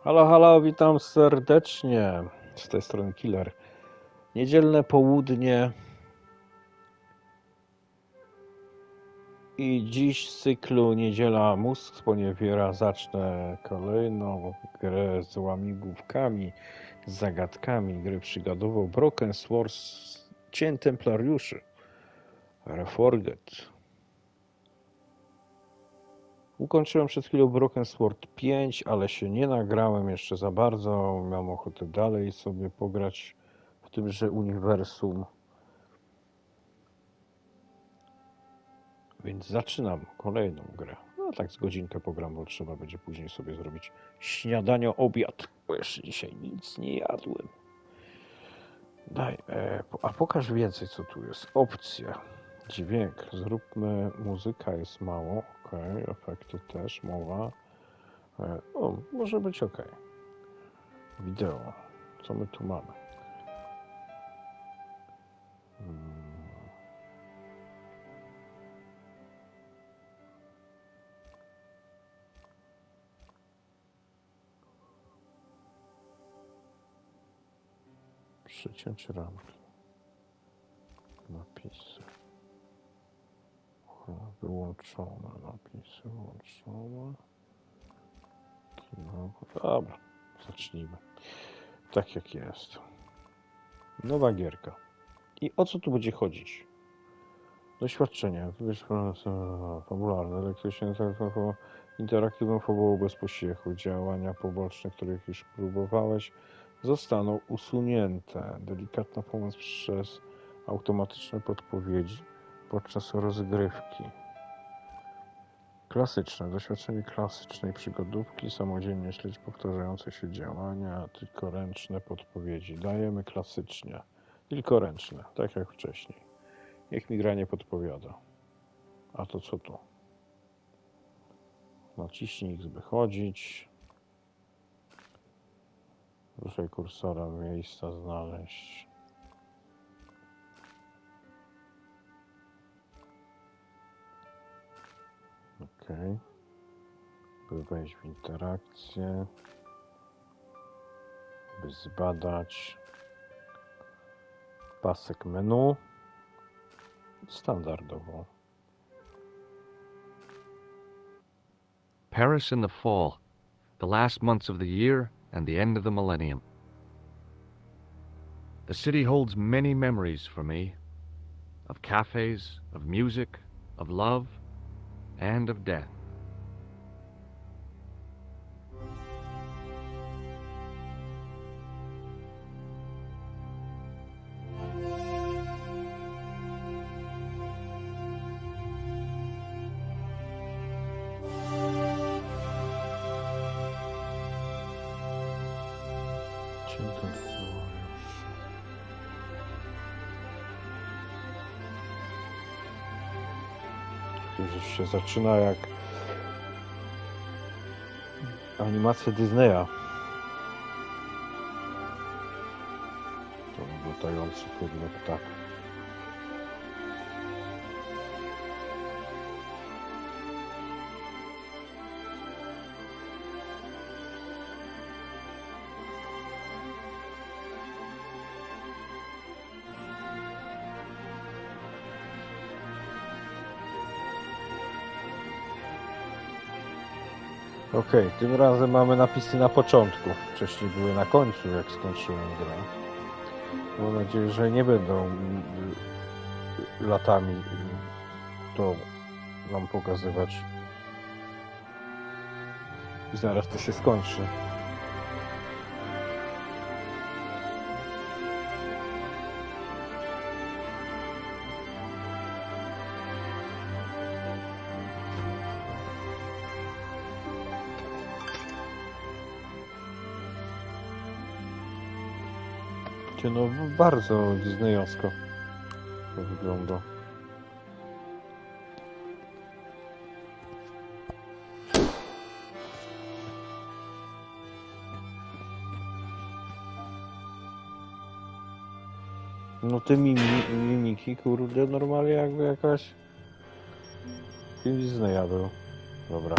Halo, halo, witam serdecznie. Z tej strony Killer. Niedzielne południe. I dziś z cyklu Niedziela, mózg, sponiewiera zacznę kolejną grę z łamigłówkami, z zagadkami. Grę przygodową Broken Swords Cień Templariuszy. Reforged. Ukończyłem przed chwilą Broken Sword 5, ale się nie nagrałem jeszcze za bardzo. Miałem ochotę dalej sobie pograć w tymże uniwersum. Więc zaczynam kolejną grę. No tak z godzinkę pogram, bo trzeba będzie później sobie zrobić śniadanie, obiad, bo jeszcze dzisiaj nic nie jadłem. A pokaż więcej, co tu jest. Opcje. Dźwięk. Zróbmy, muzyka jest mało. Ok, efekty też, mowa. O, może być ok. Wideo. Co my tu mamy? Przyciąć ramki. Napisy. Wyłączone. Napisy wyłączone. Kino. Dobra, zacznijmy. Tak jak jest. Nowa gierka. I o co tu będzie chodzić? Doświadczenie. Fabularne, elektryczne, interaktywną fabułą bez pośpiechu. Działania poboczne, których już próbowałeś, zostaną usunięte. Delikatna pomoc przez automatyczne podpowiedzi podczas rozgrywki. Klasyczne. Doświadczenie klasycznej przygodówki. Samodzielnie śledź powtarzające się działania. Tylko ręczne podpowiedzi. Dajemy klasycznie. Tylko ręczne. Tak jak wcześniej. Niech mi gra nie podpowiada. A to co tu? Naciśnij X, by chodzić. Ruszaj kursorem, miejsca znaleźć. OK. By wejść w interakcję. By zbadać. Pasek menu. Standardowo. Paris in the fall, the last months of the year and the end of the millennium. The city holds many memories for me, of cafes, of music, of love, and of death. Cień Templariuszy. To już się zaczyna jak animacja Disneya. To latający kurde ptak. Okej, tym razem mamy napisy na początku. Wcześniej były na końcu, jak skończyłem grę. Mam nadzieję, że nie będą latami to nam pokazywać. I zaraz to się skończy. No bardzo disneyowsko to wygląda. No te mimiki, kurde, normalnie jakby jakaś film Disneya był. Dobra.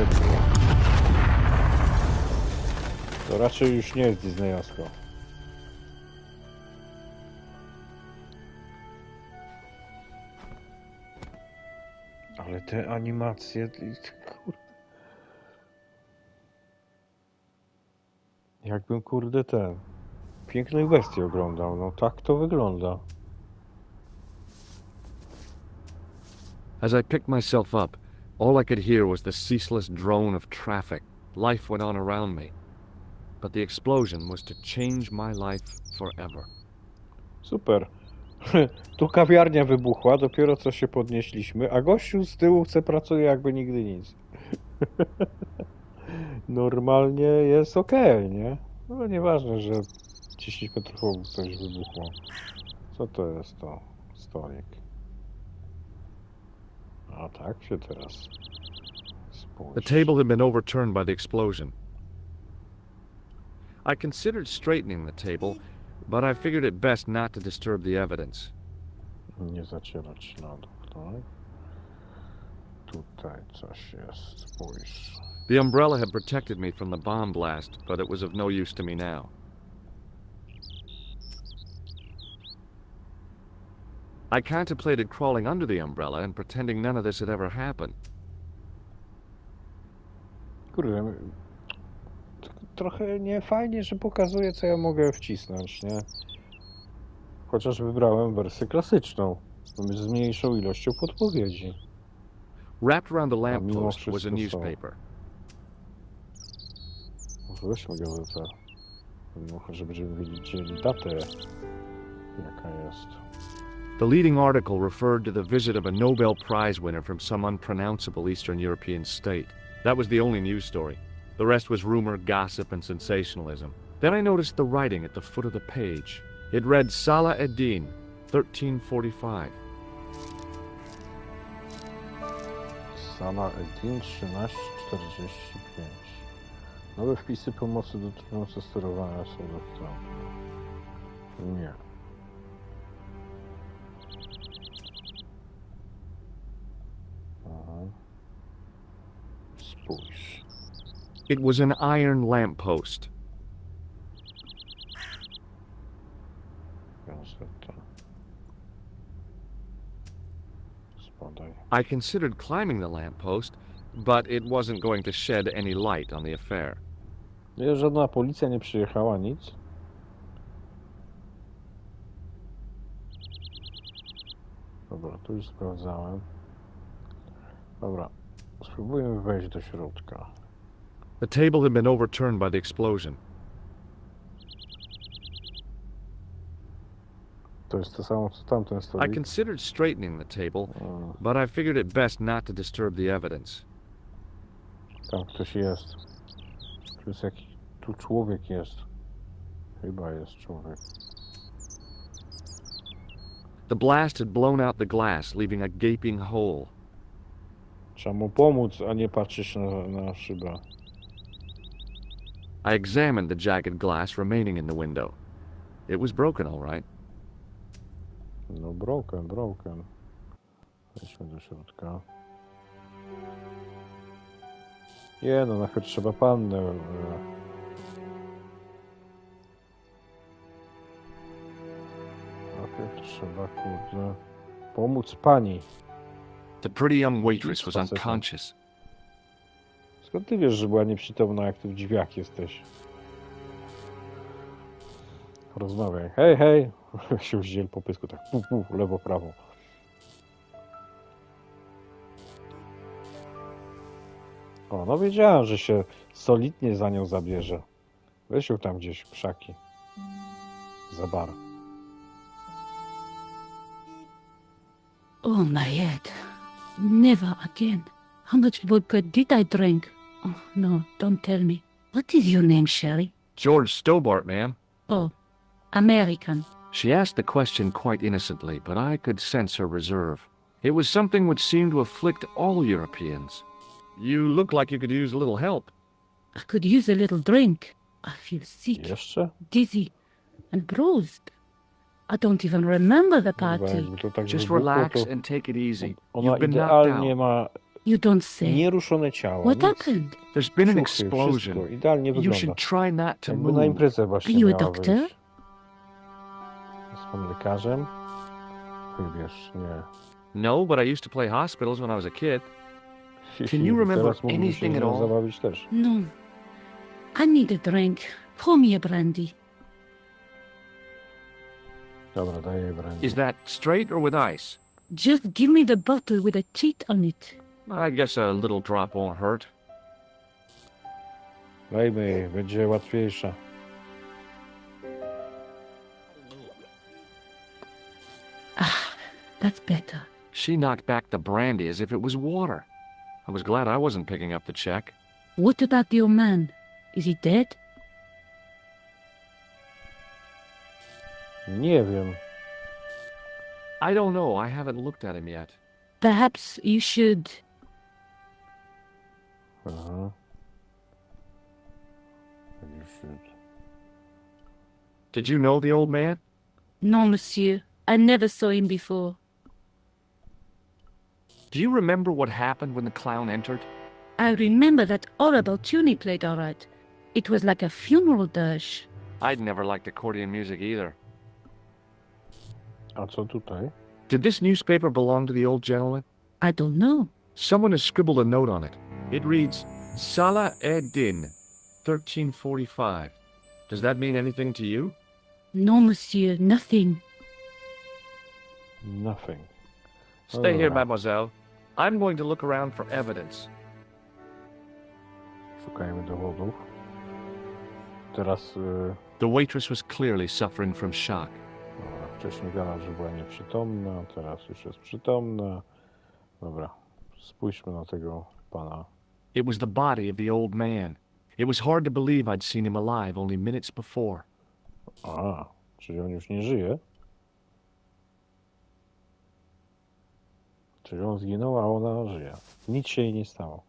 świetło. To raczej już nie jest disneyowsko. Ale te animacje... Jakbym kurde ten... Pięknych bestii oglądał, no tak to wygląda. As I picked myself up, all I could hear was the ceaseless drone of traffic. Life went on around me. But the explosion was to change my life forever. Super. Tu kawiarnia wybuchła, dopiero co się podnieśliśmy, a gościu z tyłu pracuje jakby nigdy nic. Normalnie jest okej, nie? No nieważne, że 10 metrów obok coś wybuchło. Co to jest to? Stolik. A tak się teraz spójrz. The table had been overturned by the explosion. I considered straightening the table, but I figured it best not to disturb the evidence. Nie zacierać śladów, tak? Tutaj coś jest, spójrz. The umbrella had protected me from the bomb blast, but it was of no use to me now. I contemplated crawling under the umbrella and pretending none of this had ever happened. Kurde, trochę niefajnie, że pokazuje, co ja mogę wcisnąć, nie? Chociaż wybrałem wersję klasyczną, z mniejszą ilością podpowiedzi. Wrapped around the lamppost was a newspaper. Weźmy gazetę, żeby wiedzieli datę, jaka jest. The leading article referred to the visit of a Nobel Prize winner from some unpronounceable Eastern European state. That was the only news story. The rest was rumor, gossip, and sensationalism. Then I noticed the writing at the foot of the page. It read Salah ad-Din, 1345. Salah ad-Din, 1345. Nowe wpisy pomocy dotyczące sterowania sołdowcami. Nie. Aha. Spójrz. It was an iron lamppost. Gazeta. Spadaj. I considered climbing the lamppost, but it wasn't going to shed any light on the affair. Nie, żadna policja nie przyjechała, nic. Dobra, tu już sprawdzałem. Dobra, spróbujmy wejść do środka. The table had been overturned by the explosion. To jest to samo, co tamten I stolik. considered straightening the table, but I figured it best not to disturb the evidence. Tam ktoś jest. Tu jest jakiś... Tu człowiek jest. Chyba jest człowiek. The blast had blown out the glass, leaving a gaping hole. Trzeba mu pomóc, a nie patrzeć na szybę. I examined the jagged glass remaining in the window. It was broken, all right. No broken. Wejdźmy do środka. Nie no, najpierw trzeba pannę. Najpierw trzeba, kurde, pomóc pani. The pretty young waitress was unconscious. Skąd ty wiesz, że była nieprzytomna, jak ty w drzwiach jesteś? Rozmawiaj. Hej! się wzięli po pysku, tak lewo, prawo. O, no wiedziałem, że się solidnie za nią zabierze. Weź ją tam gdzieś w krzaki. Za bar. Oh, my head. Never again. How much vodka did I drink? Oh, no, don't tell me. What is your name, Sherry? George Stobart, ma'am. Oh, American. She asked the question quite innocently, but I could sense her reserve. It was something which seemed to afflict all Europeans. You look like you could use a little help. I could use a little drink. I feel sick, Jeszcze? dizzy, and bruised. I don't even remember the party. Jakby to tak Just wybuchło, relax to and take it easy. ona You've been knocked idealnie out. ma You don't say. Nieruszone ciało. What Nic. happened? There's been an Ciuchy, explosion. wszystko. Idealnie You wygląda. should try not to Jakby na move. imprezę Are właśnie you a miała doctor? wyjść. Jest pan lekarzem? Wybierz, nie. No, but I used to play hospitals when I was a kid. Can you remember Teraz mógłby się anything z at nią all? zabawić też. No. I need a drink. Pour me a brandy. Dobra, daję jej brandy. Is that straight or with ice? Just give me the bottle with a cheat on it. I guess a little drop won't hurt. Dajmy jej, będzie łatwiejsza. That's better. She knocked back the brandy as if it was water. I was glad I wasn't picking up the check. What about the old man? Is he dead? Nie wiem. I don't know. I haven't looked at him yet. Perhaps you should. Aha. You should. Did you know the old man? No, monsieur. I never saw him before. Do you remember what happened when the clown entered? I remember that horrible tune he played all right. It was like a funeral dirge. I'd never liked accordion music either. A co tutaj? Did this newspaper belong to the old gentleman? I don't know. Someone has scribbled a note on it. It reads, Salah Ed-Din, 1345. Does that mean anything to you? No, monsieur, nothing. Nothing. Stay here, Dobra. mademoiselle. I'm going to look around for evidence. Szukajmy dowodów. Teraz... The waitress was clearly suffering from shock. Dobra, wcześniej gadał, że była nieprzytomna, teraz już jest przytomna. Dobra, spójrzmy na tego pana. It was the body of the old man. It was hard to believe I'd seen him alive only minutes before. A, czyli on już nie żyje? Czyli on zginął, a ona żyje. Nic się jej nie stało.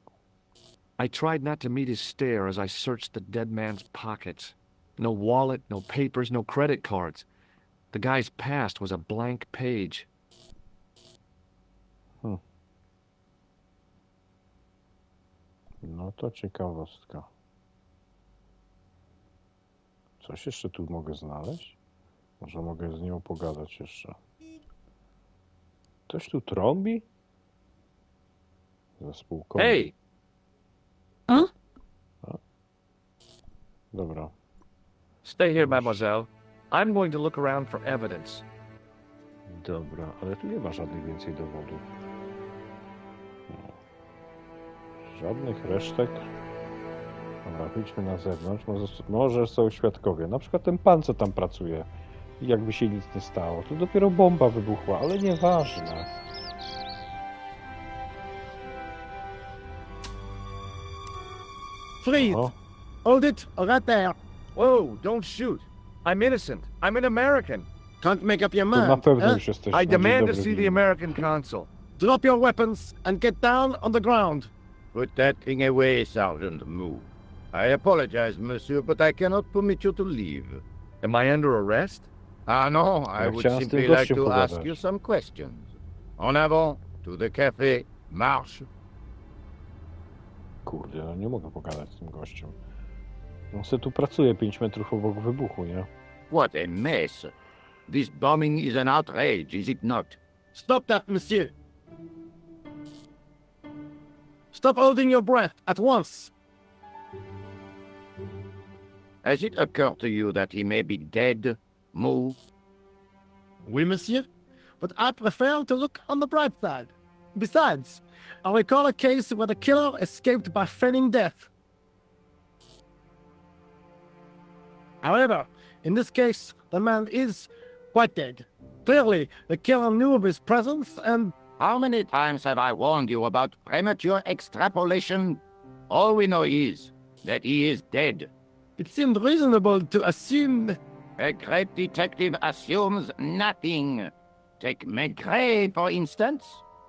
I tried not to meet his stare as I searched the dead man's pockets. No wallet, no papers, no credit cards. The guy's past was a blank page. No to ciekawostka. Coś jeszcze tu mogę znaleźć? Może mogę z nią pogadać jeszcze. Ktoś tu trąbi? Zespół kobiet. Hey! Huh? Dobra. Stay here, mademoiselle. I'm going to look around for evidence. Dobra, ale tu nie ma żadnych więcej dowodów. No. Żadnych resztek. Dobra, wyjdźmy na zewnątrz. Może są świadkowie. Na przykład ten pan, co tam pracuje. I jakby się nic nie stało. Tu dopiero bomba wybuchła, ale nieważne. Please, O, hold it right there. Whoa, don't shoot. I'm innocent. I'm an American. Can't make up your tu na mind. pewno huh? już jesteś I na dzień demand to dobry see the winny. American consul. Drop your weapons and get down on the ground. Put that thing away, Sergeant. Move. I apologize, monsieur, but I cannot permit you to leave. Am I under arrest? Ah, no, I Ja would chciałem z simply tym like gościem to ask pogadać. you some questions. En avant, to the café, marche. Kurde, no nie mogę pogadać z tym gościem. On se tu pracuje 5 metrów obok wybuchu, nie? What a mess. This bombing is an outrage, is it not? Stop that, monsieur. Stop holding your breath at once. Has it occurred to you that he may be dead? Move. Oui, monsieur. But I prefer to look on the bright side. Besides, I recall a case where the killer escaped by feigning death. However, in this case, the man is quite dead. Clearly, the killer knew of his presence and... How many times have I warned you about premature extrapolation? All we know is that he is dead. It seemed reasonable to assume... A great detective assumes nothing. Take Maigret, for instance.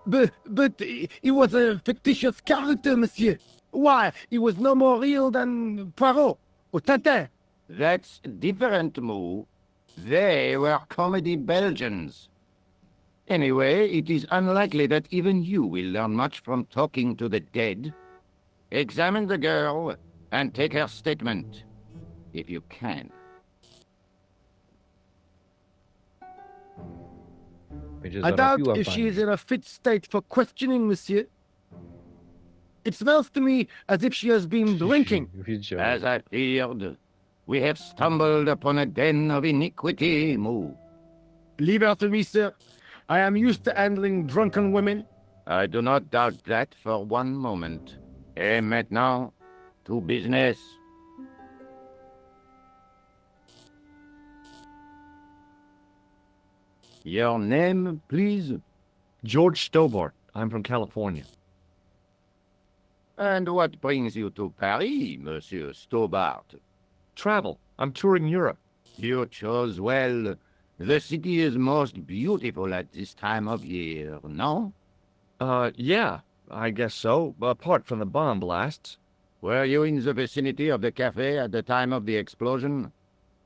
But he was a fictitious character, monsieur. Why, he was no more real than Poirot or Tintin. That's different, Moo. They were comedy Belgians. Anyway, it is unlikely that even you will learn much from talking to the dead. Examine the girl and take her statement, if you can. Będzie I doubt zarabiła if she pani. is in a fit state for questioning, monsieur. It smells to me as if she has been drinking. Wiedziałem. As I feared, we have stumbled upon a den of iniquity, Moo. Leave her to me, sir. I am used to handling drunken women. I do not doubt that for one moment. Et maintenant, to business. Your name, please? George Stobart. I'm from California. And what brings you to Paris, Monsieur Stobart? Travel. I'm touring Europe. You chose well. The city is most beautiful at this time of year, no? Yeah, I guess so, apart from the bomb blasts. Were you in the vicinity of the cafe at the time of the explosion?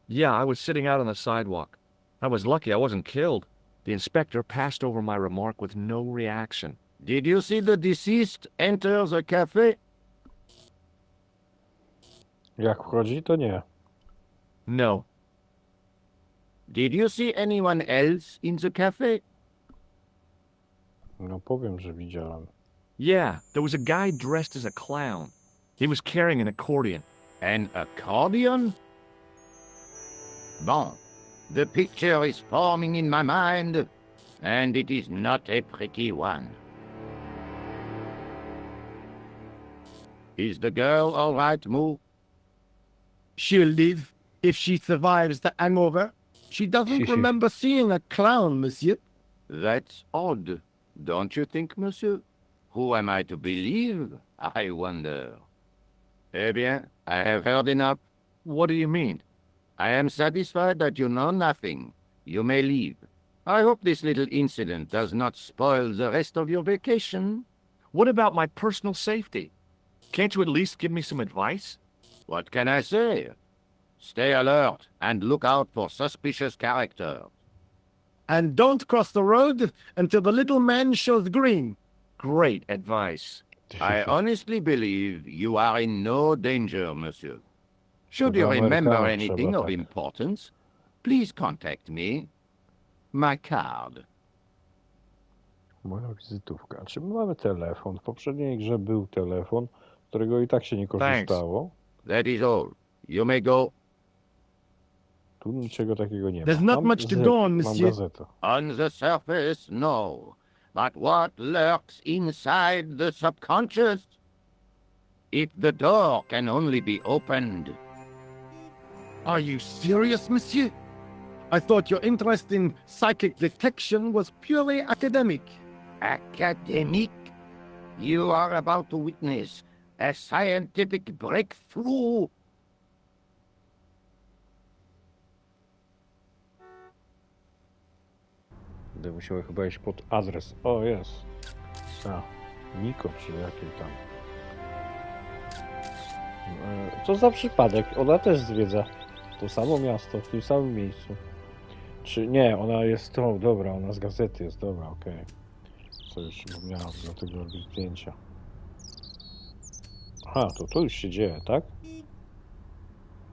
Yeah, I was sitting out on the sidewalk. I was lucky I wasn't killed. The inspector passed over my remark with no reaction. Did you see the deceased enter the cafe? Jak wchodzi, to nie. No. Did you see anyone else in the cafe? No powiem, że widziałem. Yeah, there was a guy dressed as a clown. He was carrying an accordion. An accordion? Bon, the picture is forming in my mind, and it is not a pretty one. Is the girl all right, Moo? She'll live if she survives the hangover. She doesn't remember seeing a clown, monsieur. That's odd, don't you think, monsieur? Who am I to believe, I wonder? Eh bien, I have heard enough. What do you mean? I am satisfied that you know nothing. You may leave. I hope this little incident does not spoil the rest of your vacation. What about my personal safety? Can't you at least give me some advice? What can I say? Stay alert and look out for suspicious characters. And don't cross the road until the little man shows green. Great advice. I honestly believe you are in no danger, monsieur. Should you Chyba remember Amerykanie anything trzeba of tak. importance, please contact me. My card. Moja wizytówka. Czy my mamy telefon? W poprzedniej grze był telefon, z którego i tak się nie korzystało. That is all. You may go. Tu niczego takiego nie ma. There's not much to go on, Mam monsieur. gazetę. On the surface, no. But what lurks inside the subconscious? If the door can only be opened. Are you serious, monsieur? I thought your interest in psychic detection was purely academic. Academic? You are about to witness a scientific breakthrough. Będę musiał chyba iść pod adres. O, jest. A, Niko, czy jakiej tam. Co za przypadek? Ona też zwiedza to samo miasto, w tym samym miejscu. Czy nie, ona jest to, dobra, ona z gazety jest, dobra, okej. Co już miałam, dlatego robię zdjęcia. Aha, to już się dzieje, tak?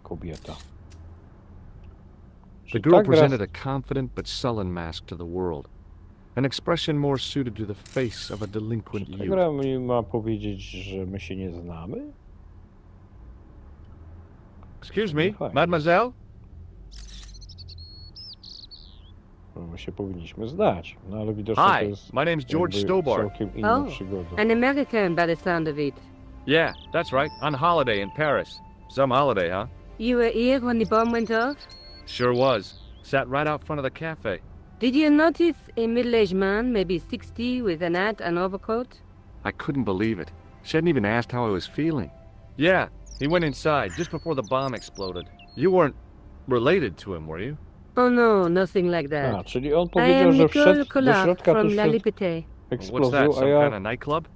Kobieta. The Czy girl ta gra- presented a confident but sullen mask to the world, an expression more suited to the face of a delinquent Czy ta youth. gra mi ma powiedzieć, że my się nie znamy? Excuse me, Fine. mademoiselle? No, my się powinniśmy znać, no ale widocznie to Hi, jest my name's George jakby Stobart. całkiem inna Oh, przygoda. an American by the sound of it. Yeah, that's right, on holiday in Paris. Some holiday, huh? You were here when the bomb went off? Sure was. Sat right out front of the cafe. Did you notice a middle-aged man, maybe 60, with an hat and overcoat? I couldn't believe it. She hadn't even asked how I was feeling. Yeah, he went inside just before the bomb exploded. You weren't related to him, were you? Oh no, nothing like that. A, czyli on I powiedział, am że Nicole wszedł do Collard środka from tuż La przed Liberté. What's eksplozją, that, a some ja kind of nightclub?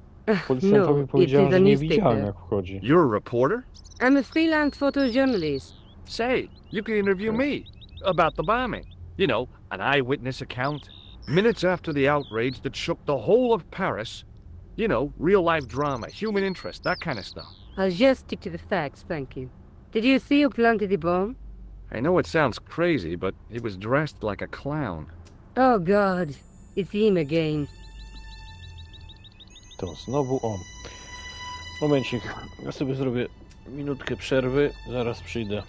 policjantowi No, powiedziałem, it is a że nie newspaper. widziałem jak wchodzi. You're a reporter? I'm a freelance photojournalist. Say, you could interview me about the bombing. You know, an eyewitness account. Minutes after the outrage that shook the whole of Paris. You know, real-life drama, human interest, that kind of stuff. I'll just stick to the facts, thank you. Did you see who planted the bomb? I know it sounds crazy, but he was dressed like a clown. Oh God, it's him again. To znowu on. Momencik, ja sobie zrobię minutkę przerwy, zaraz przyjdę.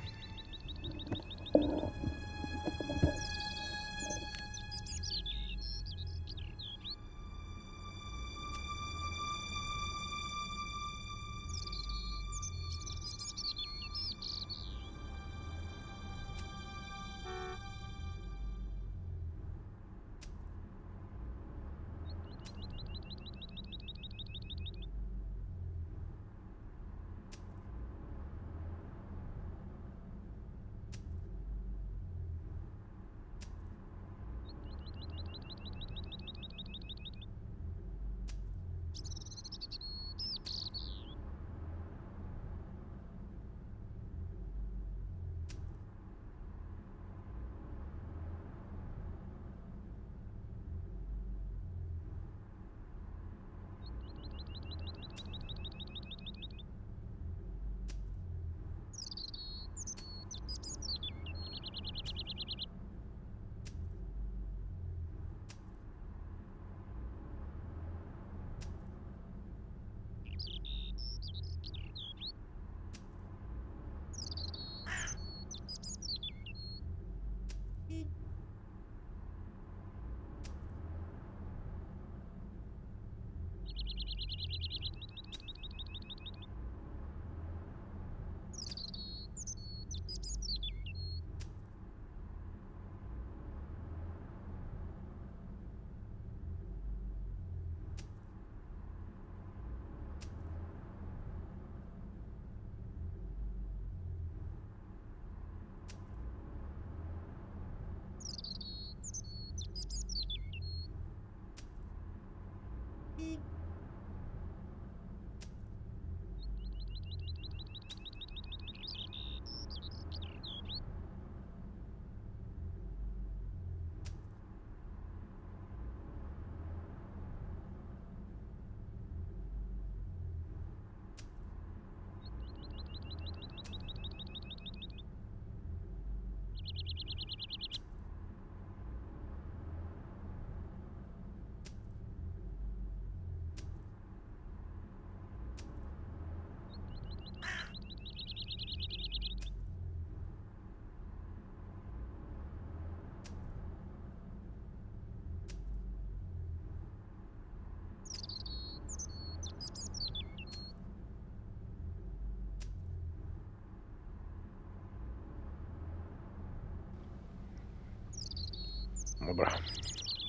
Dobra,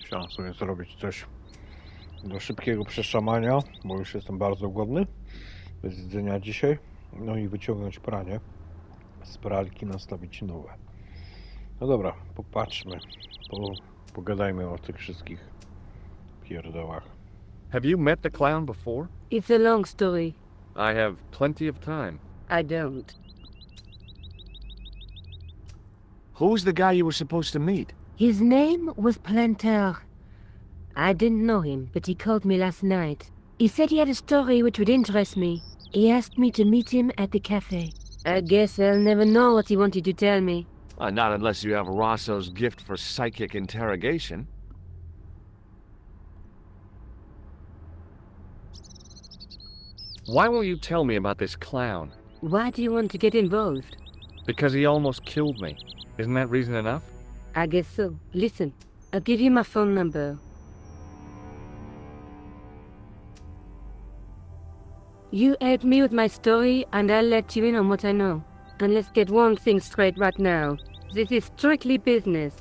chciałem sobie zrobić coś do szybkiego przeszamania, bo już jestem bardzo głodny, bez jedzenia dzisiaj. No i wyciągnąć pranie z pralki, nastawić nowe. No dobra, popatrzmy, pogadajmy o tych wszystkich pierdołach. Have you met the clown before? It's a long story. I have plenty of time. I don't. Who's the guy you were supposed to meet? His name was Planter. I didn't know him, but he called me last night. He said he had a story which would interest me. He asked me to meet him at the cafe. I guess I'll never know what he wanted to tell me. Not unless you have Rosso's gift for psychic interrogation. Why won't you tell me about this clown? Why do you want to get involved? Because he almost killed me. Isn't that reason enough? I guess so. Listen, I'll give you my phone number. You help me with my story, and I'll let you in on what I know. And let's get one thing straight right now. This is strictly business.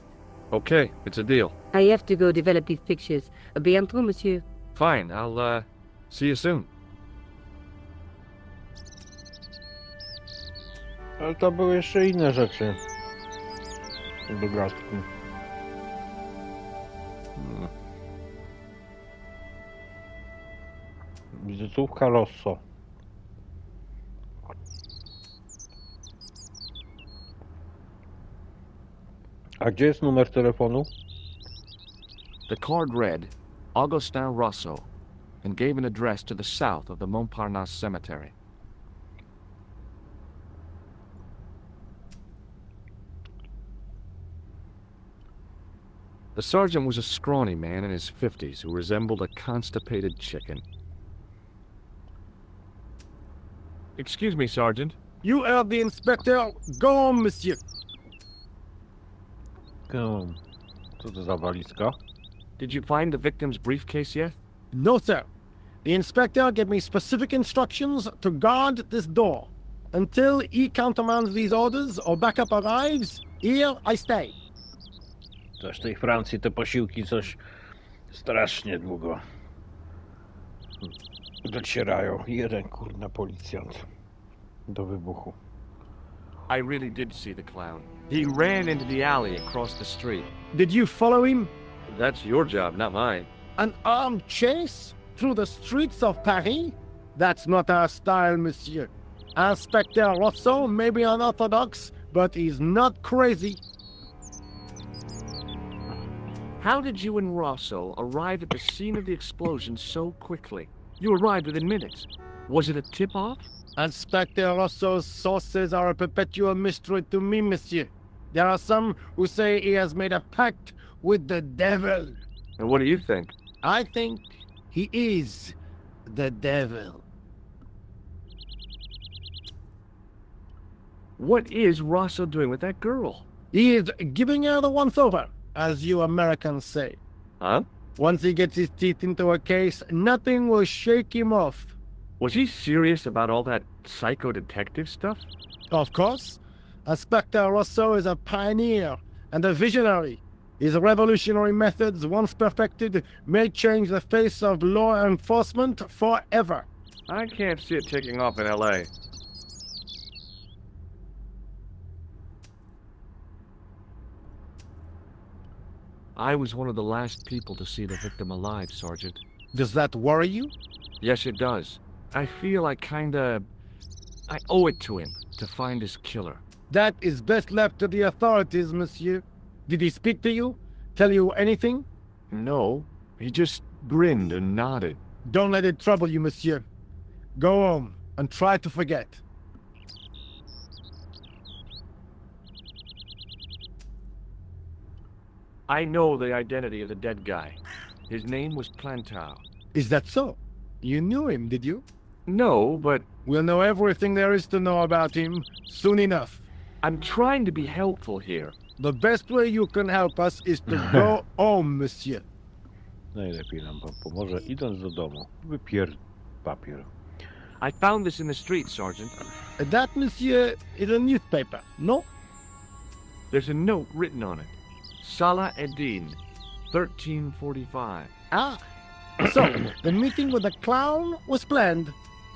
Okay, it's a deal. I have to go develop these pictures. À bientôt, monsieur. Fine, I'll, see you soon. Ale to były jeszcze inne rzeczy. Drobiazgi. Wizytówka Rosso. A gdzie jest numer telefonu? The card read, Augustin Rousseau, and gave an address to the south of the Montparnasse Cemetery. The sergeant was a scrawny man in his 50s who resembled a constipated chicken. Excuse me, Sergeant. You heard the inspector. Go on, monsieur. Co to za walizka? Did you find the victim's briefcase yet? No, sir. The inspector gave me specific instructions to guard this door. Until he countermands these orders or backup arrives, here I stay. Też w tej Francji te posiłki coś strasznie długo docierają. Jeden kurna policjant do wybuchu. I really did see the clown. He ran into the alley across the street. Did you follow him? That's your job, not mine. An armed chase through the streets of Paris? That's not our style, monsieur. Inspector Rousseau may be unorthodox, but he's not crazy. How did you and Rousseau arrive at the scene of the explosion so quickly? You arrived within minutes. Was it a tip-off? Inspector Rousseau's sources are a perpetual mystery to me, monsieur. There are some who say he has made a pact with the devil. And what do you think? I think he is the devil. What is Rousseau doing with that girl? He is giving her the once-over, as you Americans say. Huh? Once he gets his teeth into a case, nothing will shake him off. Was he serious about all that psycho-detective stuff? Of course. Inspector Rousseau is a pioneer and a visionary. His revolutionary methods, once perfected, may change the face of law enforcement forever. I can't see it taking off in L.A. I was one of the last people to see the victim alive, Sergeant. Does that worry you? Yes, it does. I feel I owe it to him to find his killer. That is best left to the authorities, monsieur. Did he speak to you? Tell you anything? No, he just grinned and nodded. Don't let it trouble you, monsieur. Go home and try to forget. I know the identity of the dead guy. His name was Plantou. Is that so? You knew him, did you? No, but We'll know everything there is to know about him soon enough. I'm trying to be helpful here. The best way you can help us is to go home, monsieur. Najlepiej nam pan pomoże, idąc do domu. Wypier papier. I found this in the street, Sergeant. That, monsieur, is a newspaper, no? There's a note written on it. Salah Eddin, 1345. Ah, so the meeting with the clown was planned.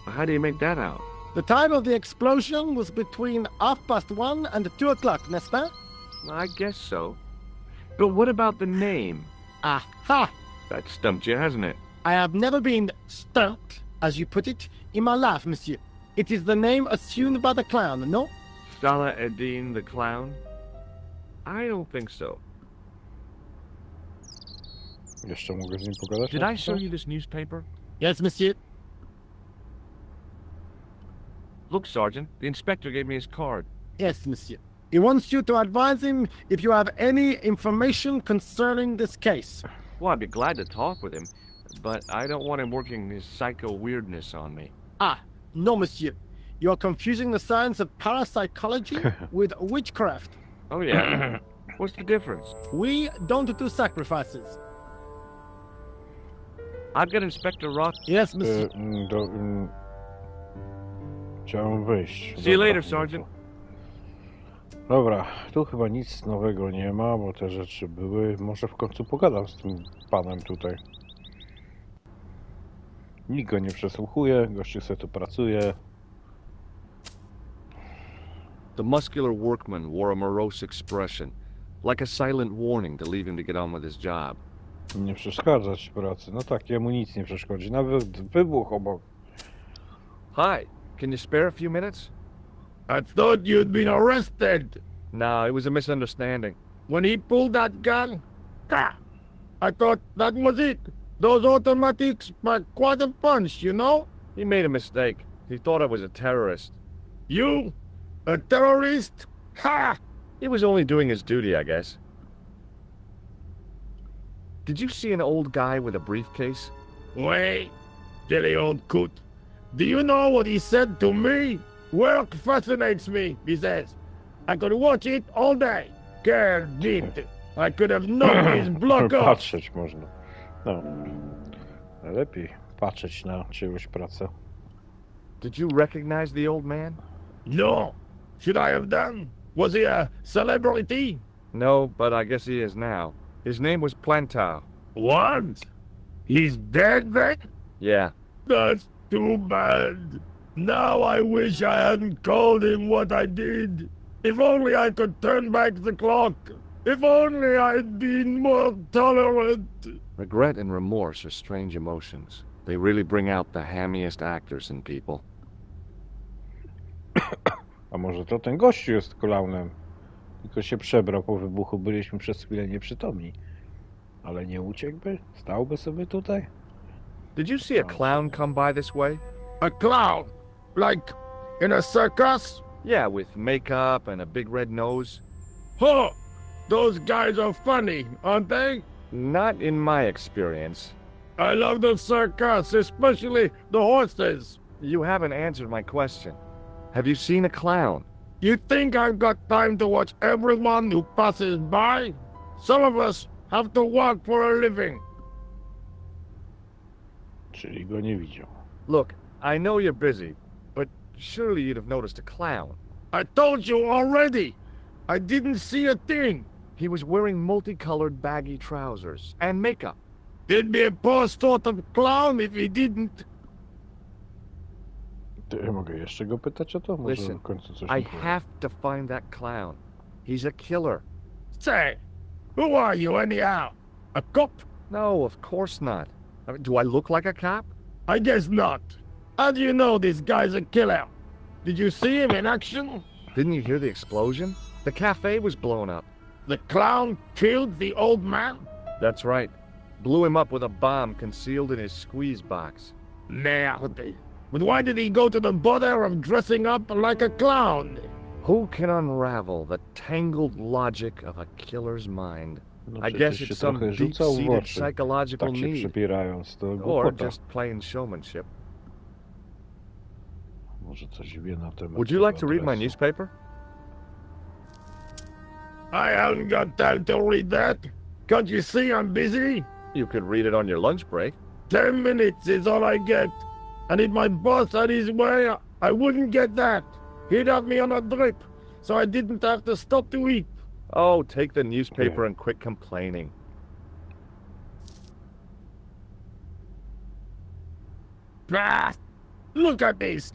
How do you make that out? The time of the explosion was between 1:30 and 2 o'clock, n'est-ce pas? I guess so. But what about the name? Aha! That stumped you, hasn't it? I have never been stumped, as you put it, in my life, monsieur. It is the name assumed by the clown, no? Salah Eddin the Clown? I don't think so. Jeszcze mogę z nim pogadać? Did I show you this newspaper? Yes, monsieur. Look, Sergeant, the inspector gave me his card. Yes, monsieur. He wants you to advise him if you have any information concerning this case. Well, I'd be glad to talk with him, but I don't want him working his psycho weirdness on me. Ah, no, monsieur. You are confusing the science of parapsychology with witchcraft. Oh, yeah? What's the difference? We don't do sacrifices. I've got Inspector Rock. Yes, monsieur. Chciałem wyjść. See you Dobra. later, Sergeant. Dobra, tu chyba nic nowego nie ma, bo te rzeczy były. Może w końcu pogadam z tym panem tutaj. Nikt go nie przesłuchuje, gościu sobie tu pracuje. The muscular workman wore a morose expression, like a silent warning to leave him to get on with his job. Nie przeszkadzać pracy. No tak, jemu nic nie przeszkodzi. Nawet wybuch obok. Hi, can you spare a few minutes? I thought you'd been arrested. No, it was a misunderstanding. When he pulled that gun, I thought that was it. Those automatics pack quite a punch, you know? He made a mistake. He thought I was a terrorist. You? A terrorist? Ha! He was only doing his duty, I guess. Did you see an old guy with a briefcase? Wait, silly old coot. Do you know what he said to me? Work fascinates me, he says. I could watch it all day. Care did. I could have knocked his block off. Patrzeć można. No. Lepiej patrzeć na czyjąś pracę. Did you recognize the old man? No. Should I have done? Was he a celebrity? No, but I guess he is now. His name was Plantar. What? He's dead then? Yeah. That's too bad. Now I wish I hadn't called him what I did. If only I could turn back the clock. If only I'd been more tolerant. Regret and remorse are strange emotions. They really bring out the hammiest actors in people. A może to ten gościu jest klaunem? Tylko się przebrał po wybuchu, byliśmy przez chwilę nieprzytomni. Ale nie uciekłby? Stałby sobie tutaj? Did you see a clown come by this way? A clown? Like in a circus? Yeah, with makeup and a big red nose. Huh! Those guys are funny, aren't they? Not in my experience. I love the circus, especially the horses. You haven't answered my question. Have you seen a clown? You think I've got time to watch everyone who passes by? Some of us have to work for a living. Czyli go nie widział. Look, I know you're busy, but surely you'd have noticed a clown. I told you already. I didn't see a thing. He was wearing multicolored baggy trousers and makeup. He'd be a poor sort of clown if he didn't. Ty, mogę jeszcze go pytać o to? Może Listen, w końcu coś I mi powie. have to find that clown. He's a killer. Say, who are you anyhow? A cop? No, of course not. I mean, do I look like a cop? I guess not. How do you know this guy's a killer? Did you see him in action? Didn't you hear the explosion? The cafe was blown up. The clown killed the old man? That's right. Blew him up with a bomb concealed in his squeeze box. Merde. But why did he go to the bother of dressing up like a clown? Who can unravel the tangled logic of a killer's mind? No, I przecież guess się it's some trochę rzucał w deep-seated oczy, psychological tak się need. przepierając, to Or głupota. just plain showmanship. Może coś wie na temat Would you tego like to read my adresu. newspaper? I haven't got time to read that. Can't you see I'm busy? You could read it on your lunch break. 10 minutes is all I get. And if my boss had his way, I wouldn't get that. He'd have me on a drip, so I didn't have to stop to eat. Oh, take the newspaper and quit complaining. Bah! Look at this.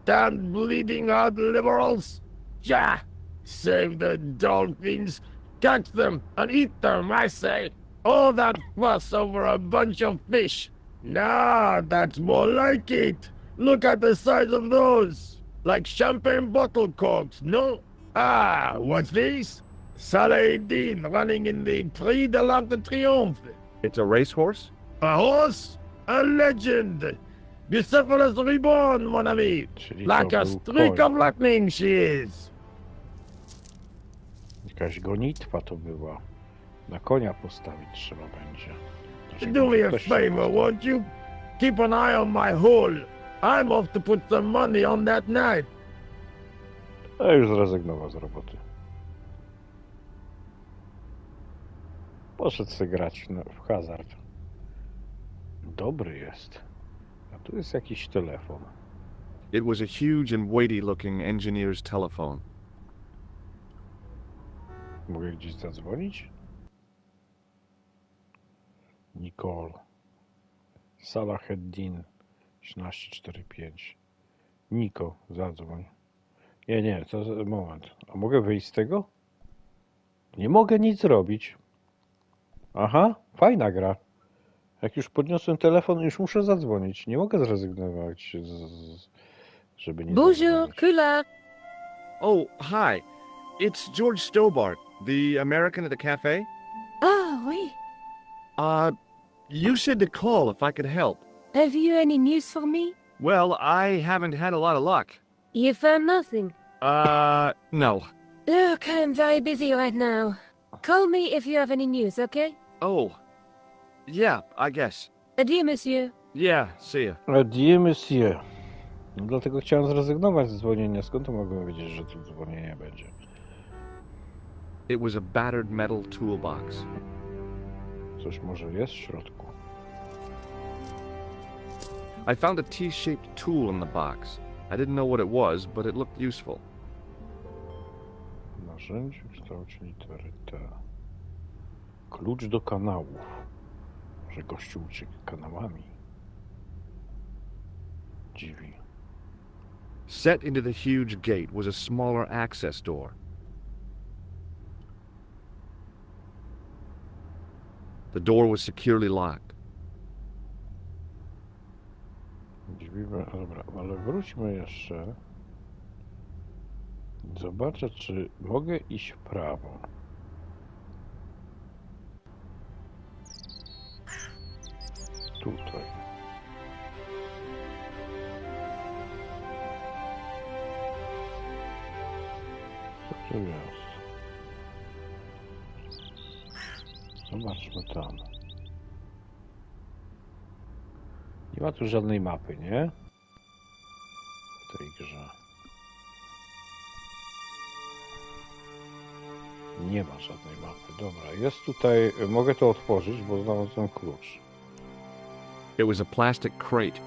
Damn bleeding heart liberals. Yeah! Save the dolphins. Catch them and eat them, I say. All that fuss over a bunch of fish. Nah, that's more like it. Look at the size of those. Like champagne bottle corks, no? Ah, what's this? Saladin running in the Prix de l'Arc de Triomphe. It's a racehorse? A horse? A legend. Bucephalus reborn, mon ami. Czyli Like to a był streak koń. of lightning she is. Jakaś gonitwa to była. Na konia postawić trzeba będzie. Dlaczego Do me a ktoś się favor, postawi? won't you? Keep an eye on my hole. I'm off to put some money on that night. A już zrezygnował z roboty. Poszedł sobie grać w hazard. Dobry jest. A tu jest jakiś telefon. It was a huge and weighty-looking engineer's telephone. Mogę gdzieś zadzwonić? Nicole. Salaheddin 1345. Niko, zadzwoń. Nie, to moment. A mogę wyjść z tego? Nie mogę nic zrobić. Aha, fajna gra. Jak już podniosłem telefon, już muszę zadzwonić. Nie mogę zrezygnować, żeby nie Bonjour, zadzwonić. couleur. Oh, hi. It's George Stobart, the American at the cafe. Ah, oui. You said to call if I could help. Have you any news for me? Well, I haven't had a lot of luck. You found nothing. No. Look, I'm very busy right now. Call me if you have any news, okay? Oh. Yeah, I guess. Adieu, monsieur. Yeah, see ya. Adieu, monsieur. No, dlatego chciałem zrezygnować z zwolnienia. Skąd to mogłem wiedzieć, że tu zwolnienie będzie? It was a battered metal toolbox. Coś może jest w środku. I found a T-shaped tool in the box. I didn't know what it was, but it looked useful. Narzędzie w kształcie litery T. Klucz do kanałów. Że gościu uciekł kanałami. Dziwi. Set into the huge gate was a smaller access door. The door was securely locked. Dziwiwe, dobra, ale wróćmy jeszcze. Zobaczę, czy mogę iść w prawo. Tutaj. Co tu jest? Zobaczmy tam. Nie ma tu żadnej mapy, nie? W tej grze. Nie ma żadnej mapy. Dobra, jest tutaj... Mogę to otworzyć, bo znalazłem klucz. It was a plastic crate.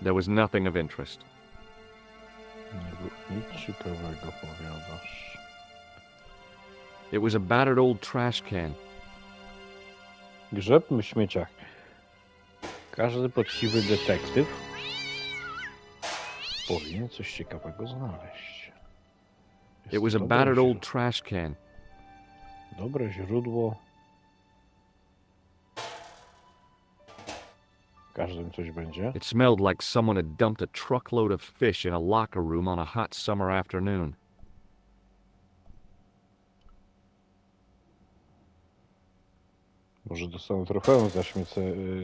There was nothing of interest. Nic ciekawego, powiadasz. It was a battered old trash can. Grzebmy w śmieciach. Każdy poczciwy detektyw powinien coś ciekawego znaleźć. It was a battered old trash can. Dobre źródło. Każdym coś będzie. It smelled like someone had dumped a truckload of fish in a locker room on a hot summer afternoon. Może dostanę trofeum za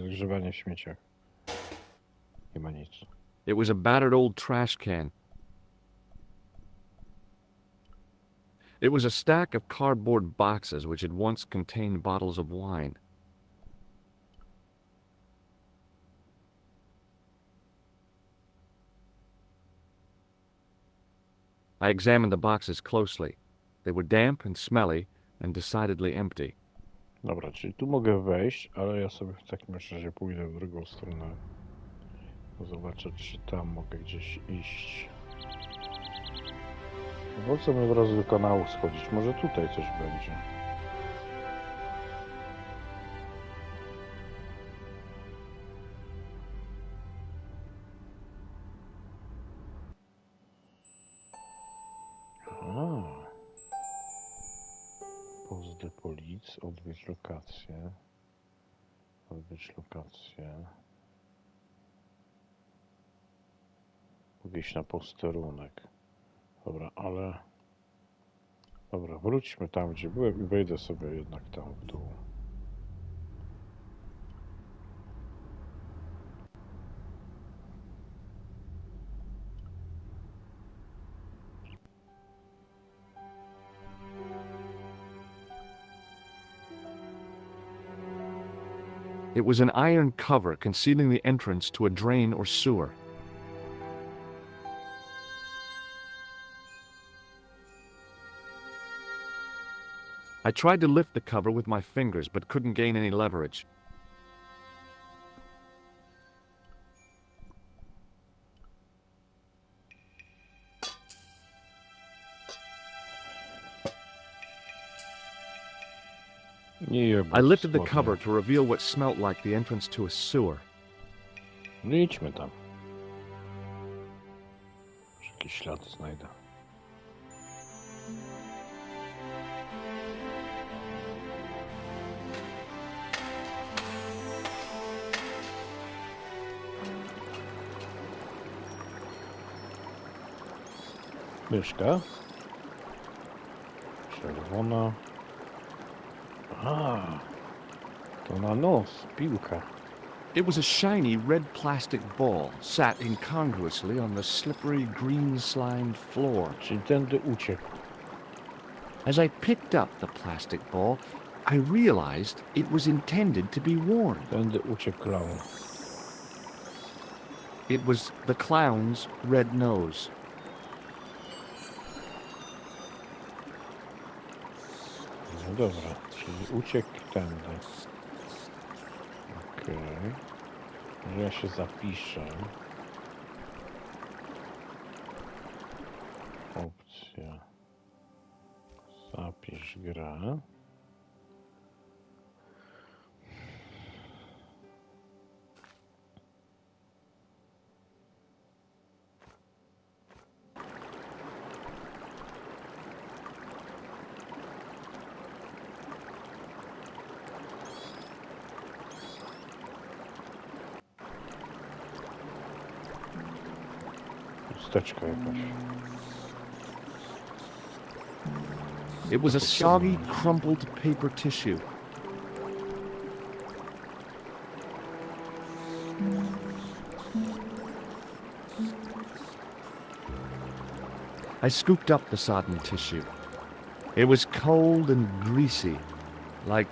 grzewanie w śmieciach. Nie ma nic. It was a battered old trash can. It was a stack of cardboard boxes which had once contained bottles of wine. I examined the boxes closely. They were damp and smelly and decidedly empty. Dobra, czyli tu mogę wejść, ale ja sobie w takim razie pójdę w drugą stronę. Zobaczę, czy tam mogę gdzieś iść. Po co mi od razu do kanału schodzić? Może tutaj coś będzie. Post de police, odwiedź lokację. Odwiedź lokację. Mogę iść na posterunek. Dobra, ale... Dobra, wróćmy tam, gdzie byłem i wejdę sobie jednak tam w dół. It was an iron cover concealing the entrance to a drain or sewer. I tried to lift the cover with my fingers, but couldn't gain any leverage. I lifted the cover to reveal what smelt like the entrance to a sewer. No idźmy tam. Może jakiś ślad znajdę. Myszka. czerwona. A, to na nos, piłka. It was a shiny red plastic ball, sat incongruously on the slippery green slimed floor. Czyli tędy uciekł. As I picked up the plastic ball, I realized it was intended to be worn. Tędy uciekł klaun. It was the clown's red nose. No dobra, czyli uciekł tędy. Okej. Może ja się zapiszę. Opcja. Zapisz grę. Chusteczka jakaś. It was a soggy, crumpled paper tissue. I scooped up the sodden tissue. It was cold and greasy, like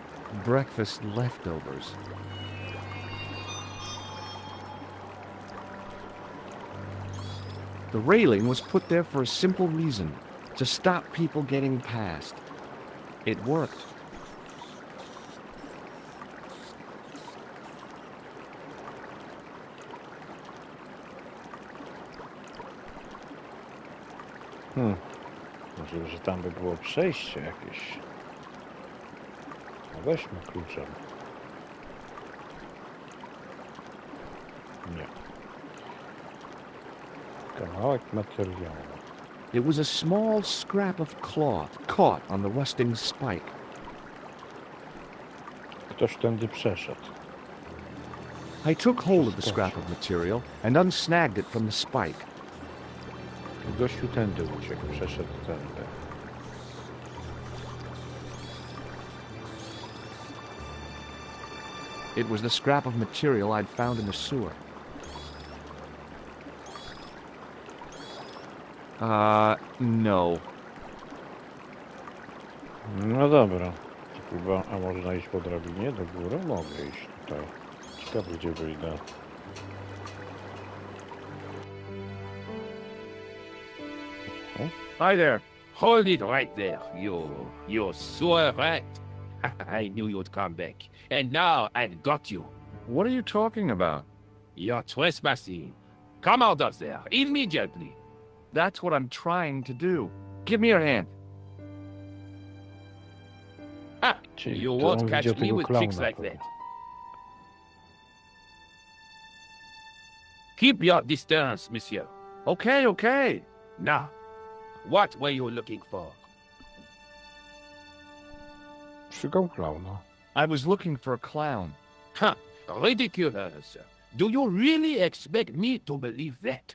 breakfast leftovers. The railing was put there for a simple reason, to stop people getting past. It worked. Może, że tam by było przejście jakieś. No weźmy kluczem. Nie. Kawałek materiału. It was a small scrap of cloth caught on the rusting spike. Ktoś tędy przeszedł. I took hold of the scrap of material and unsnagged it from the spike. Gościu tędy uciekł, przeszedł tędy. It was the scrap of material I'd found in the sewer. No. No dobra. Chyba, a można iść po drabinie do góry? Mogę iść tutaj. Ciekawe, gdzie wyjdę. Hi there. Hold it right there, you sewer rat. I knew you'd come back. And now I've got you. What are you talking about? You're trespassing. Come out of there, immediately. That's what I'm trying to do. Give me your hand. Ha! Czyli You to on won't catch widział me tego with tricks klauna like pewnie. that. Keep your distance, monsieur. Okay, okay. Now, what were you looking for? Szukał klauna. I was looking for a clown. Huh, ridiculous. Do you really expect me to believe that?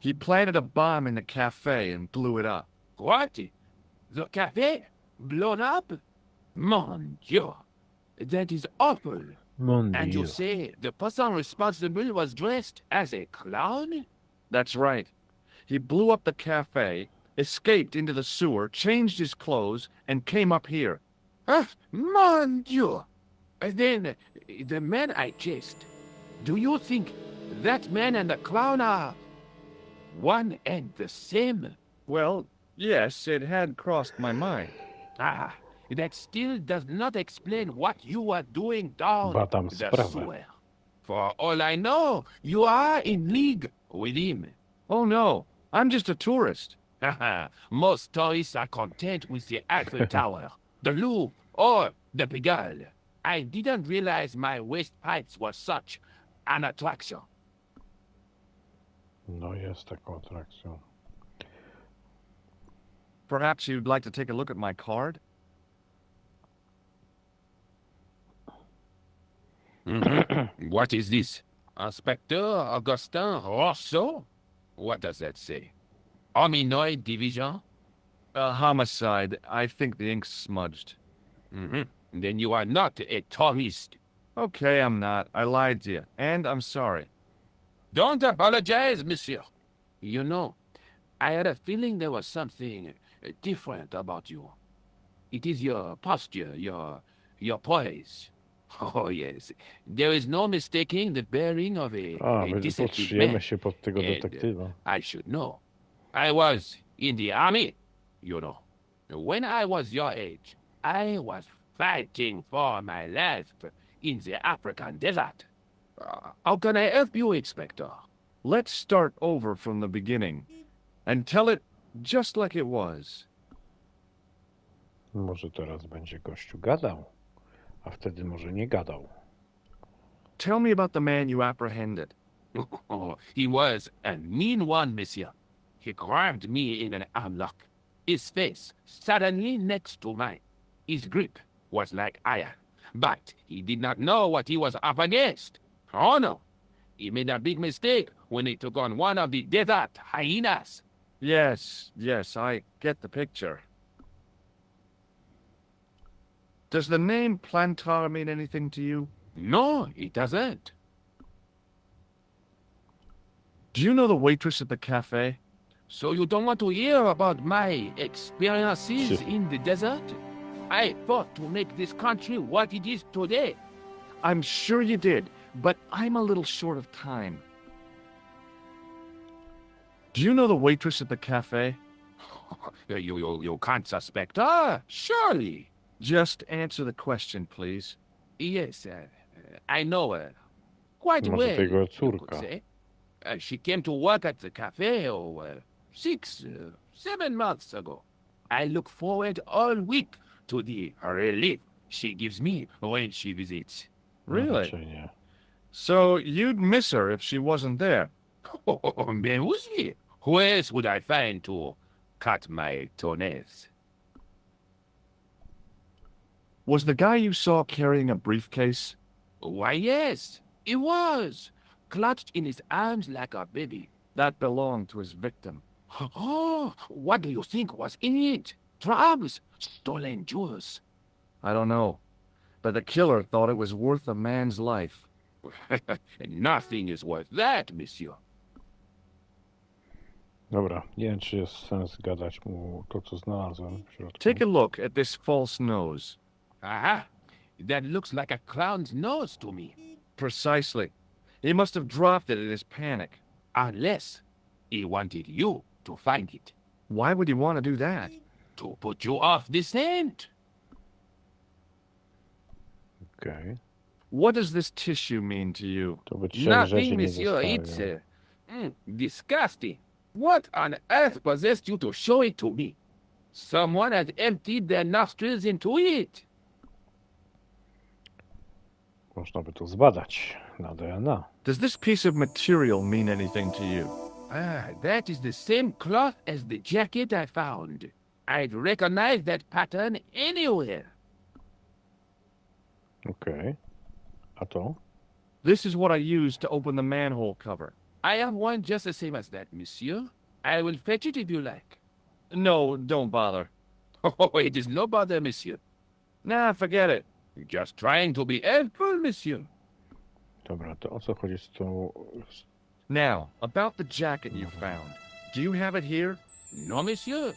He planted a bomb in the cafe and blew it up. What? The cafe? Blown up? Mon Dieu. That is awful. Mon And you Dieu. say the person responsible was dressed as a clown? That's right. He blew up the cafe, escaped into the sewer, changed his clothes, and came up here. Mon Dieu. Then, the man I chased, do you think that man and the clown are one and the same? Well, yes, it had crossed my mind. Ah, that still does not explain what you were doing down Badam the sprawę. sewer. For all I know, you are in league with him. Oh no, I'm just a tourist. Haha, most tourists are content with the Eiffel Tower, the Louvre, or the Pigalle. I didn't realize my waste pipes were such an attraction. No jest taką atrakcją. Perhaps you'd like to take a look at my card? What is this? Inspector Augustin Rousseau? What does that say? Hominoid Division? A homicide. I think the ink's smudged. Then you are not a tourist. Okay, I'm not. I lied to you. And I'm sorry. Don't apologize, monsieur. You know, I had a feeling there was something different about you. It is your posture, your poise. Oh, yes. There is no mistaking the bearing of a disciplined Podszyjemy man. się pod tego And, detektywa. I should know. I was in the army, you know. When I was your age, I was fighting for my life in the African desert. How can I help you, Inspector? Let's start over from the beginning. And tell it just like it was. Może teraz będzie gościu gadał, a wtedy może nie gadał. Tell me about the man you apprehended. Oh, he was a mean one, monsieur. He grabbed me in an armlock. His face suddenly next to mine. His grip was like iron, but he did not know what he was up against. Oh no, he made a big mistake when he took on one of the desert hyenas. Yes, I get the picture. Does the name Plantar mean anything to you? No, it doesn't. Do you know the waitress at the cafe? So you don't want to hear about my experiences Sure. in the desert? I fought to make this country what it is today. I'm sure you did, but I'm a little short of time. Do you know the waitress at the cafe? You can't suspect her, surely. Just answer the question, please. Yes, I know her. Quite Może well, to jego you could córka. say. She came to work at the cafe 6, 7 months ago. I look forward all week to the relief she gives me when she visits. Really? Raczej nie. So you'd miss her if she wasn't there? Oh, mais oui. Who else would I find to cut my toenails? Was the guy you saw carrying a briefcase? Why, yes, it was. Clutched in his arms like a baby. That belonged to his victim. Oh, what do you think was in it? Drugs, stolen jewels. I don't know. But the killer thought it was worth a man's life. Nothing is worth that, monsieur. Dobra, nie wiem, czy jest sens gadać mu to, co znalazłem w środku. Take a look at this false nose. Aha, that looks like a clown's nose to me. Precisely. He must have dropped it in his panic. Unless he wanted you to find it. Why would he want to do that? To put you off the scent. Okej. What does this tissue mean to you? To by trzech rzeczy Nothing, nie monsieur. zostawił. It's disgusting. What on earth possessed you to show it to me? Someone has emptied their nostrils into it. Można by to zbadać na DNA. Does this piece of material mean anything to you? That is the same cloth as the jacket I found. I'd recognize that pattern anywhere. Okej. A to? This is what I used to open the manhole cover. I have one just the same as that, monsieur. I will fetch it if you like. No, don't bother. Oh, it is no bother, monsieur. Nah, forget it. Just trying to be helpful, monsieur. Dobra, to o co chodzi z tą... Now, about the jacket you found. Do you have it here? No, monsieur.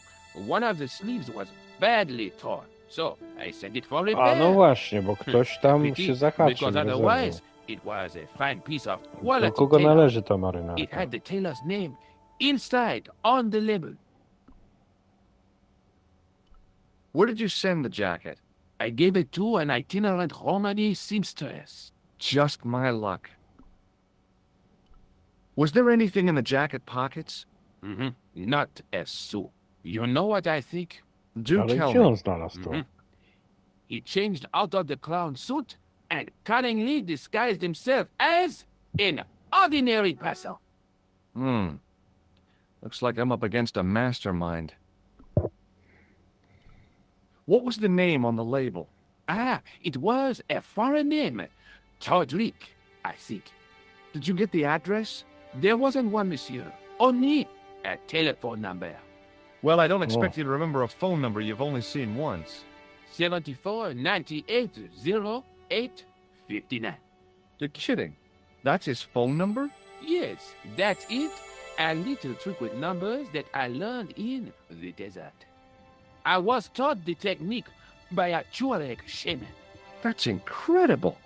One of the sleeves was badly torn, so I sent it for A, repair. no właśnie, bo ktoś tam Pity, się zahaczył. because nie otherwise zerwał. it was a fine piece of Do quality kogo tailor. należy ta It marynarka? had the tailor's name inside on the label. Where did you send the jacket? I gave it to an itinerant Romany seamstress. Just my luck. Was there anything in the jacket pockets? Not a sou. You know what I think? Do Ale tell gdzie on me. znalazł to? He changed out of the clown suit and cunningly disguised himself as an ordinary person. Looks like I'm up against a mastermind. What was the name on the label? It was a foreign name. Todrick, I think. Did you get the address? There wasn't one, monsieur. Only a telephone number. Well, I don't expect you to remember a phone number you've only seen once. 74 98 08 59. You're kidding. That's his phone number? Yes, that's it. A little trick with numbers that I learned in the desert. I was taught the technique by a Tuareg shaman. That's incredible.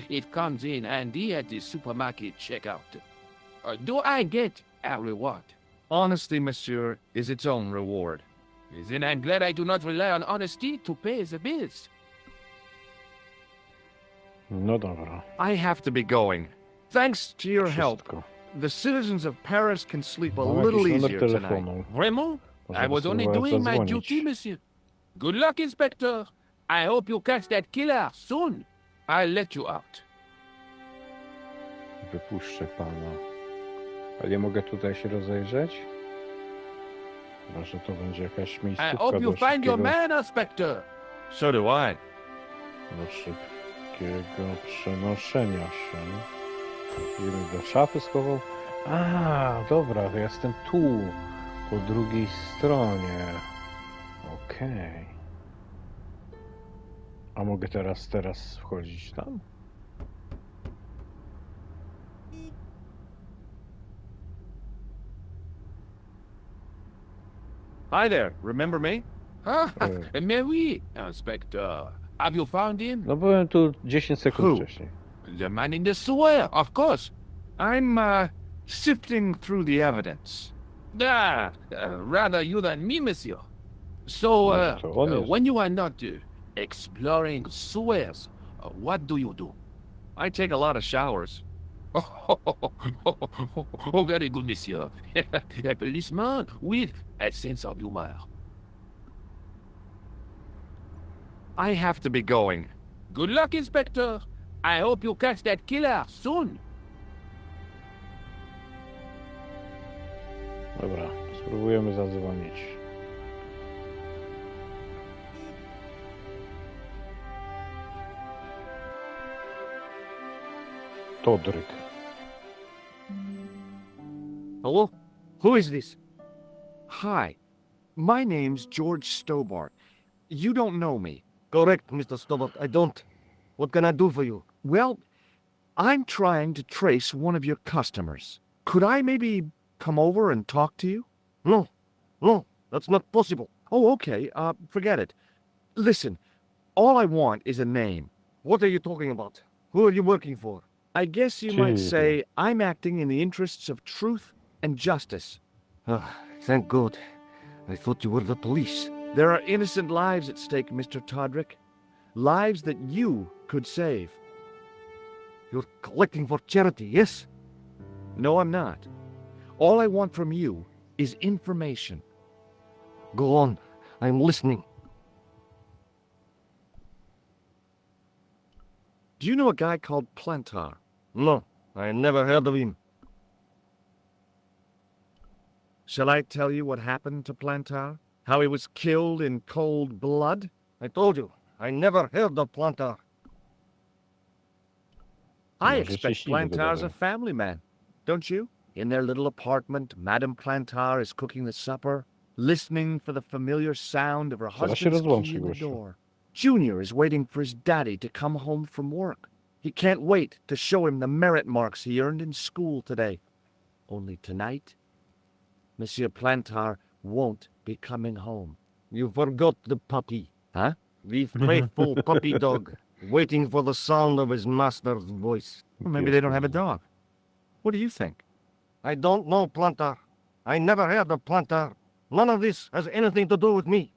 It comes in handy at the supermarket checkout. Do I get a reward? Honesty, monsieur, is its own reward. Then I'm glad I do not rely on honesty to pay the bills. No dobra. I have to be going. Thanks to your help, Wszystko. the citizens of Paris can sleep a Mam little jakiś numer easier tonight. telefonu. Vraiment? I was only spróbować doing my zadzwonić. duty, monsieur. Good luck, Inspector. I hope you catch that killer soon. I'll let you out. Wypuszczę pana. Ale nie mogę tutaj się rozejrzeć? Chyba, że to będzie jakaś I miejscówka hope you do find your szybkiego, man, Inspector. So do I. do szybkiego przenoszenia się. Wiemy, do szafy schował. A, dobra, to ja jestem tu, po drugiej stronie. Okej. A mogę teraz wchodzić tam? Hi there, remember me? Huh? Mais oui, Inspector. Have you found him? No byłem tu 10 sekund Who? wcześniej. The man in the sewer, of course. I'm, sifting through the evidence. Rather you than me, monsieur. So, No, to on jest. when you are not exploring sewers, what do you do? I take a lot of showers. Oh, very good, monsieur. A policeman with a sense of humor. I have to be going. Good luck, Inspector. I hope you catch that killer soon. Dobra, spróbujemy zadzwonić. Todryk. Hello? Who is this? Hi. My name's George Stobart. You don't know me. Correct, Mr. Stobart. I don't. What can I do for you? Well, I'm trying to trace one of your customers. Could I maybe come over and talk to you? No. No, that's not possible. Oh, okay. Forget it. Listen, all I want is a name. What are you talking about? Who are you working for? I guess you might Gee. say I'm acting in the interests of truth and justice. Ah, thank God. I thought you were the police. There are innocent lives at stake, Mr. Todrick. Lives that you could save. You're collecting for charity, yes? No, I'm not. All I want from you is information. Go on. I'm listening. Do you know a guy called Plantar? No, I never heard of him. Shall I tell you what happened to Plantar? How he was killed in cold blood? I told you, I never heard of Plantar. I Może expect szczęśliwy Plantar's a wydawał. family man, don't you? In their little apartment, Madame Plantar is cooking the supper, listening for the familiar sound of her Zaraz się husband's rozłączy, key in the gościu. door. Junior is waiting for his daddy to come home from work. He can't wait to show him the merit marks he earned in school today. Only tonight, Monsieur Plantar won't be coming home. You forgot the puppy. Huh? The faithful puppy dog, waiting for the sound of his master's voice. Well, maybe they don't have a dog. What do you think? I don't know Plantar. I never heard of Plantar. None of this has anything to do with me.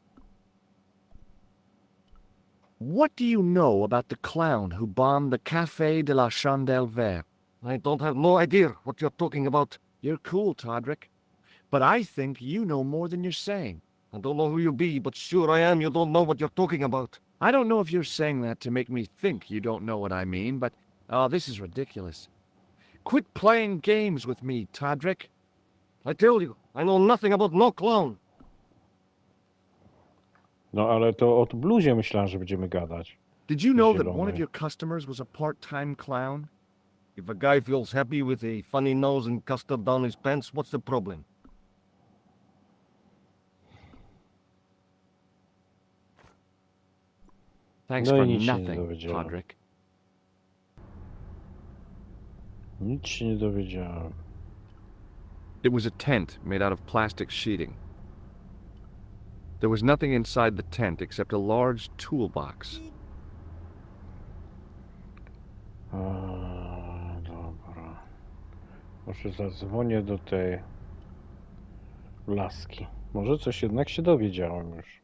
What do you know about the clown who bombed the Café de la Chandelle Verte? I don't have no idea what you're talking about. You're cool, Todrick. But I think you know more than you're saying. I don't know who you be, but sure I am you don't know what you're talking about. I don't know if you're saying that to make me think you don't know what I mean, but... Oh, this is ridiculous. Quit playing games with me, Todrick. I tell you, I know nothing about no clown. No ale to o bluzie myślałem, że będziemy gadać. Did you know that one Zielony. of your customers was a part-time clown? If a guy feels happy with a funny nose and custard down his pants, what's the problem? Thanks No i for nic się nie nothing, dowiedziałem. Podrick. Nic się nie dowiedziałem. It was a tent made out of plastic sheeting. There was nothing inside the tent except a large toolbox. Dobra. Może zadzwonię do tej laski. Może coś jednak się dowiedziałem już.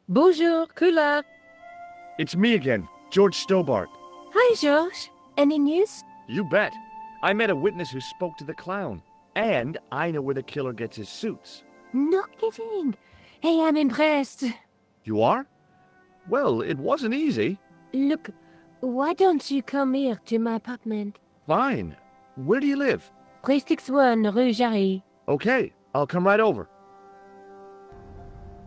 Bonjour, Kula. It's me again, George Stobart. Hi, George. Any news? You bet. I met a witness who spoke to the clown. And I know where the killer gets his suits. No kidding. Hey, I'm impressed. You are? Well, it wasn't easy. Look, why don't you come here to my apartment? Fine. Where do you live? 361 Rue Jarry. Okay, I'll come right over.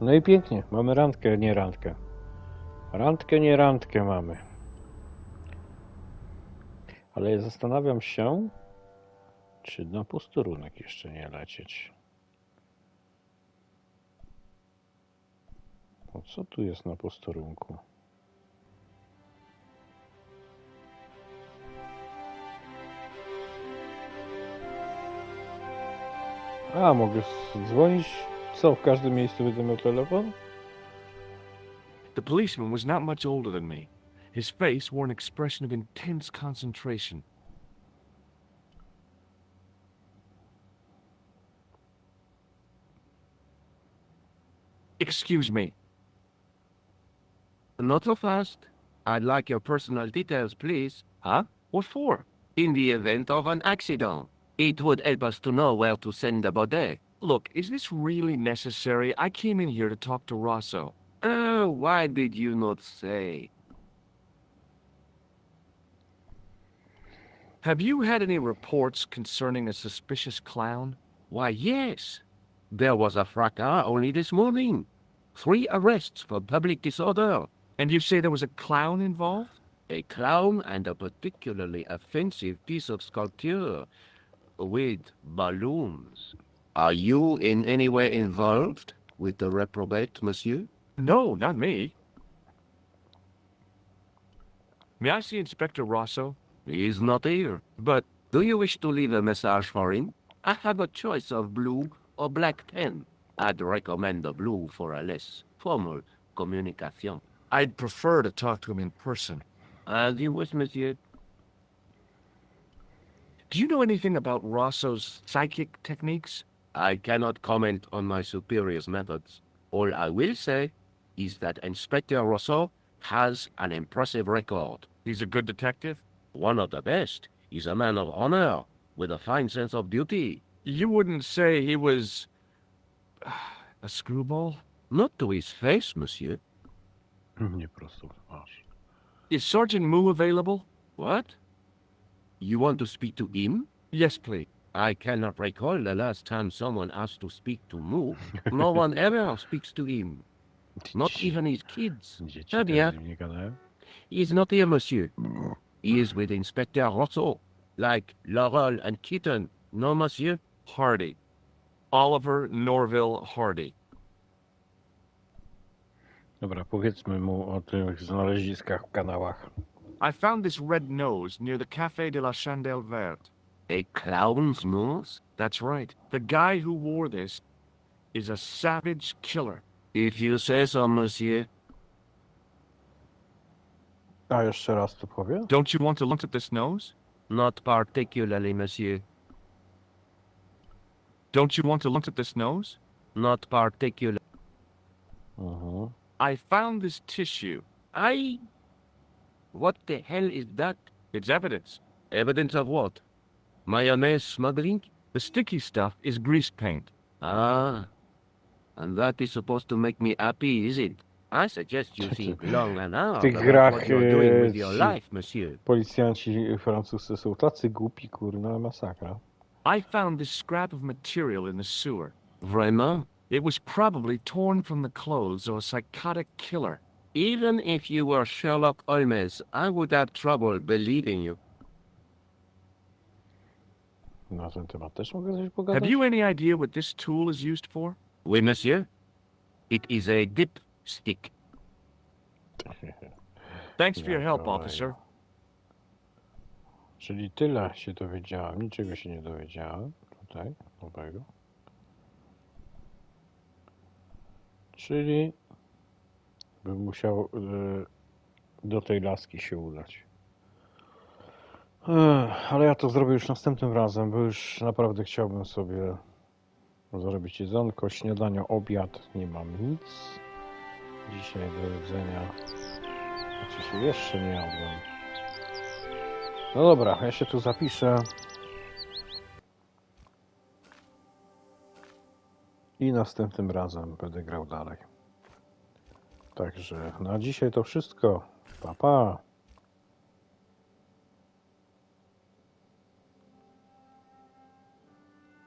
No i pięknie. Mamy randkę, nie randkę. Randkę, nie randkę mamy. Ale zastanawiam się, czy na posterunek jeszcze nie lecieć. O co tu jest na posterunku? A, mogę dzwonić? Co, w każdym miejscu będę miał telefon? The policeman was not much older than me. His face wore an expression of intense concentration. Excuse me. Not so fast. I'd like your personal details, please. Huh? What for? In the event of an accident, it would help us to know where to send the body. Look, is this really necessary? I came in here to talk to Rosso. Oh, why did you not say? Have you had any reports concerning a suspicious clown? Why, yes. There was a fracas only this morning. 3 arrests for public disorder. And you say there was a clown involved? A clown and a particularly offensive piece of sculpture with balloons. Are you in any way involved with the reprobate, monsieur? No, not me. May I see Inspector Rosso? He is not here. But Do you wish to leave a message for him? I have a choice of blue or black pen. I'd recommend the blue for a less formal communication. I'd prefer to talk to him in person. As you wish, monsieur. Do you know anything about Rosso's psychic techniques? I cannot comment on my superior's methods. All I will say is that Inspector Rosso has an impressive record. He's a good detective? One of the best. He's a man of honor, with a fine sense of duty. You wouldn't say he was a screwball? Not to his face, monsieur. Nie prosto w twarz. Is Sergeant Moo available? What? You want to speak to him? Yes, please. I cannot recall the last time someone asked to speak to Moo. No one ever speaks to him. Not even his kids. Dzieci Eh bien, też z nim nie gadają? he is not here, monsieur. He is with Inspector Rosso, like Laurel and Keaton. No, monsieur? Hardy. Oliver Norville Hardy. Dobra, powiedzmy mu o tych znaleziskach w kanałach. I found this red nose near the Café de la Chandelle Verte. A clown's nose? That's right. The guy who wore this is a savage killer. If you say so, monsieur. A jeszcze raz to powie? Don't you want to look at this nose? Not particularly, monsieur. Don't you want to look at this nose? Not particular. I found this tissue. What the hell is that? It's evidence. Evidence of what? Mayonnaise smuggling? The sticky stuff is grease paint. Ah. And that is supposed to make me happy, is it? I suggest you think long and hard tych about grach, what you're doing with your ci life, monsieur. Policjanci francuscy są tacy głupi, kurna, masakra. I found this scrap of material in the sewer. Vraiment? It was probably torn from the clothes of a psychotic killer. Even if you were Sherlock Holmes, I would have trouble believing you. Na ten temat też mogę coś pogadać? Have you any idea what this tool is used for? Oui, monsieur. It is a dipstick. Thanks for your help, Jaka officer. Czyli tyle się dowiedziałem, niczego się nie dowiedziałem tutaj nowego. Czyli bym musiał do tej laski się udać. Ale ja to zrobię już następnym razem, bo już naprawdę chciałbym sobie zrobić jedzonko, śniadanie, obiad, nie mam nic dzisiaj do jedzenia. Znaczy się jeszcze nie jadłem. No dobra, ja się tu zapiszę. I następnym razem będę grał dalej. Także na dzisiaj to wszystko. Pa, pa.